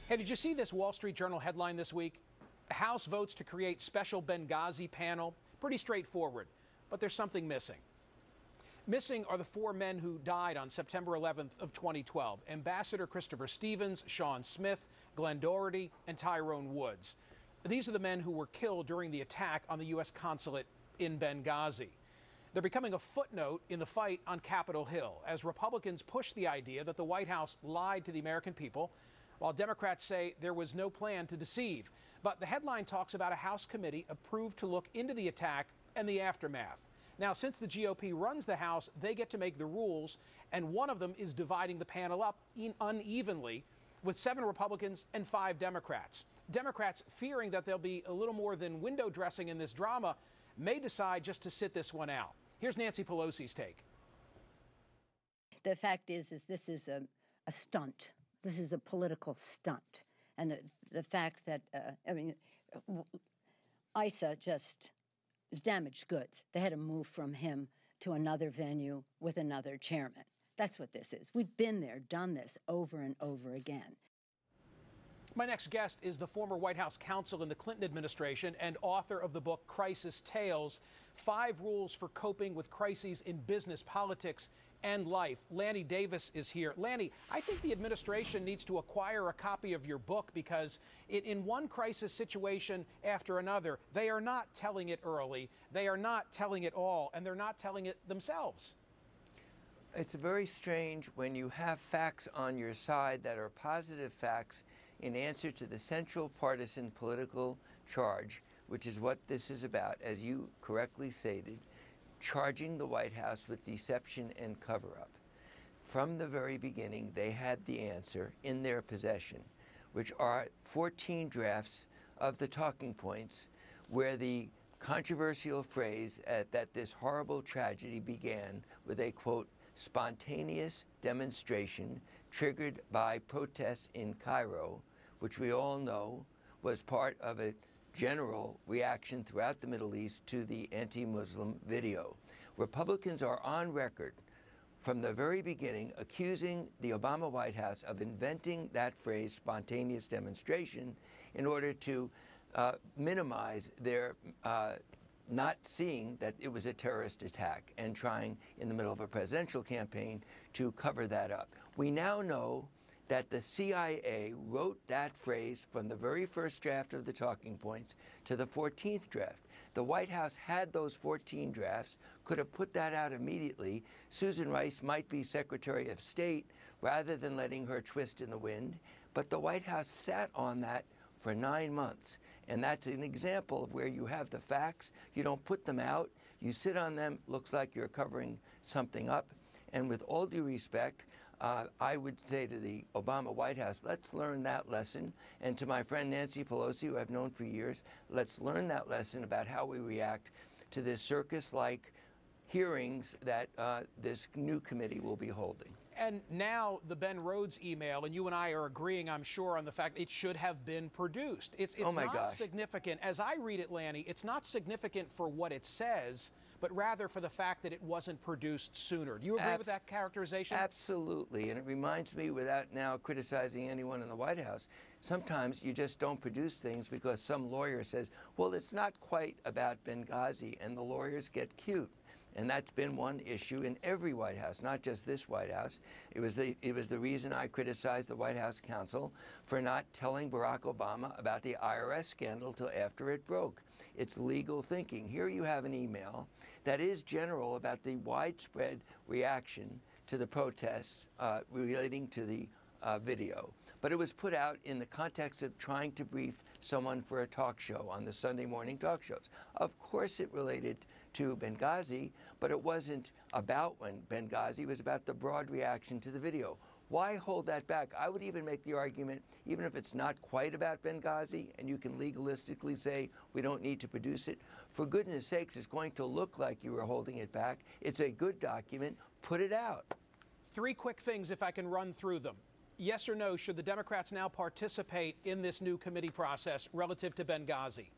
Hey, did you see this Wall Street Journal headline this week? The House votes to create special Benghazi panel. Pretty straightforward, but there's something missing. Missing are the 4 men who died on September 11th of 2012. Ambassador Christopher Stevens, Sean Smith, Glenn Doherty, and Tyrone Woods. These are the men who were killed during the attack on the U.S. consulate in Benghazi. They're becoming a footnote in the fight on Capitol Hill as Republicans push the idea that the White House lied to the American people, while Democrats say there was no plan to deceive. But the headline talks about a House committee approved to look into the attack and the aftermath. Now, since the GOP runs the House, they get to make the rules, and one of them is dividing the panel up unevenly with 7 Republicans and 5 Democrats. Democrats, fearing that there'll be a little more than window dressing in this drama, may decide just to sit this one out. Here's Nancy Pelosi's take. The fact is this is a stunt. This is a political stunt. And the fact that, ISA just is damaged goods. They had to move from him to another venue with another chairman. That's what this is. We've been there, done this over and over again. My next guest is the former White House counsel in the Clinton administration and author of the book Crisis Tales, 5 Rules for Coping with Crises in Business, Politics, and Life. Lanny Davis is here. Lanny, I think the administration needs to acquire a copy of your book because in one crisis situation after another, they are not telling it early, they are not telling it all, and they're not telling it themselves. It's very strange when you have facts on your side that are positive facts in answer to the central partisan political charge, which is what this is about, as you correctly stated, charging the White House with deception and cover-up. From the very beginning, they had the answer in their possession, which are 14 drafts of the talking points where the controversial phrase that this horrible tragedy began with a, quote, spontaneous demonstration triggered by protests in Cairo, which we all know was part of a general reaction throughout the Middle East to the anti-Muslim video. Republicans are on record from the very beginning accusing the Obama White House of inventing that phrase, spontaneous demonstration, in order to minimize their not seeing that it was a terrorist attack and trying in the middle of a presidential campaign to cover that up. We now know that the CIA wrote that phrase from the very first draft of the talking points to the 14th draft. The White House had those 14 drafts, could have put that out immediately. Susan Rice might be Secretary of State rather than letting her twist in the wind, but the White House sat on that for 9 months. And that's an example of where you have the facts, you don't put them out, you sit on them, looks like you're covering something up. And with all due respect, I would say to the Obama White House, let's learn that lesson. And to my friend Nancy Pelosi, who I've known for years, let's learn that lesson about how we react to this circus-like hearings that this new committee will be holding. And now the Ben Rhodes email, and you and I are agreeing, I'm sure, on the fact it should have been produced. It's not significant. As I read it, Lanny, it's not significant for what it says, but rather for the fact that it wasn't produced sooner. Do you agree with that characterization? Absolutely. And it reminds me, without now criticizing anyone in the White House, sometimes you just don't produce things because some lawyer says, well, it's not quite about Benghazi, and the lawyers get cute. And that's been one issue in every White House, not just this White House. It was the reason I criticized the White House counsel for not telling Barack Obama about the IRS scandal till after it broke. It's legal thinking. Here you have an email that is general about the widespread reaction to the protests relating to the video. But it was put out in the context of trying to brief someone for a talk show on the Sunday morning talk shows. Of course it related to Benghazi, but it wasn't about Benghazi. It was about the broad reaction to the video. Why hold that back? I would even make the argument, even if it's not quite about Benghazi, and you can legalistically say we don't need to produce it, for goodness sakes, it's going to look like you were holding it back. It's a good document. Put it out. 3 quick things, if I can run through them. Yes or no, should the Democrats now participate in this new committee process relative to Benghazi?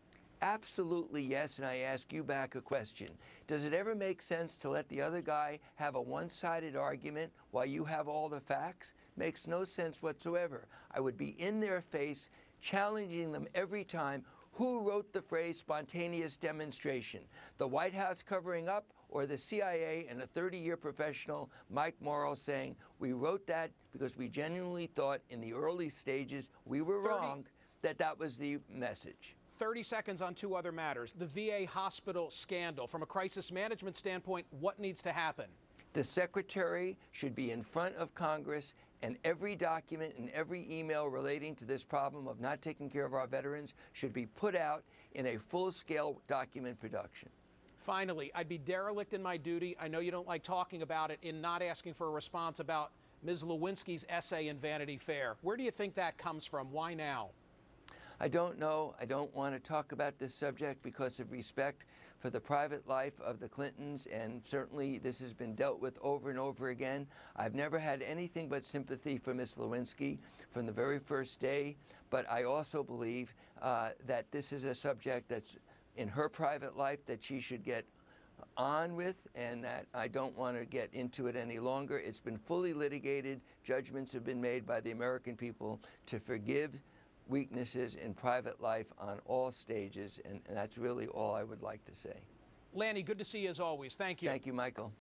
Absolutely yes, and I ask you back a question. Does it ever make sense to let the other guy have a one-sided argument while you have all the facts? makes no sense whatsoever. I would be in their face, challenging them every time. Who wrote the phrase spontaneous demonstration? The White House covering up, or the CIA and a 30-year professional, Mike Morrell, saying, we wrote that because we genuinely thought in the early stages we were wrong, that was the message. 30 seconds on two other matters. The VA hospital scandal. From a crisis management standpoint, what needs to happen? The Secretary should be in front of Congress, and every document and every email relating to this problem of not taking care of our veterans should be put out in a full-scale document production. Finally, I'd be derelict in my duty, I know you don't like talking about it, in not asking for a response about Ms. Lewinsky's essay in Vanity Fair. Where do you think that comes from? Why now? I don't know. I don't want to talk about this subject because of respect for the private life of the Clintons, and certainly this has been dealt with over and over again. I've never had anything but sympathy for Ms. Lewinsky from the very first day, but I also believe that this is a subject that's in her private life that she should get on with, and that I don't want to get into it any longer. It's been fully litigated. Judgments have been made by the American people to forgive weaknesses in private life on all stages, and that's really all I would like to say. Lanny, good to see you as always. Thank you. Thank you, Michael.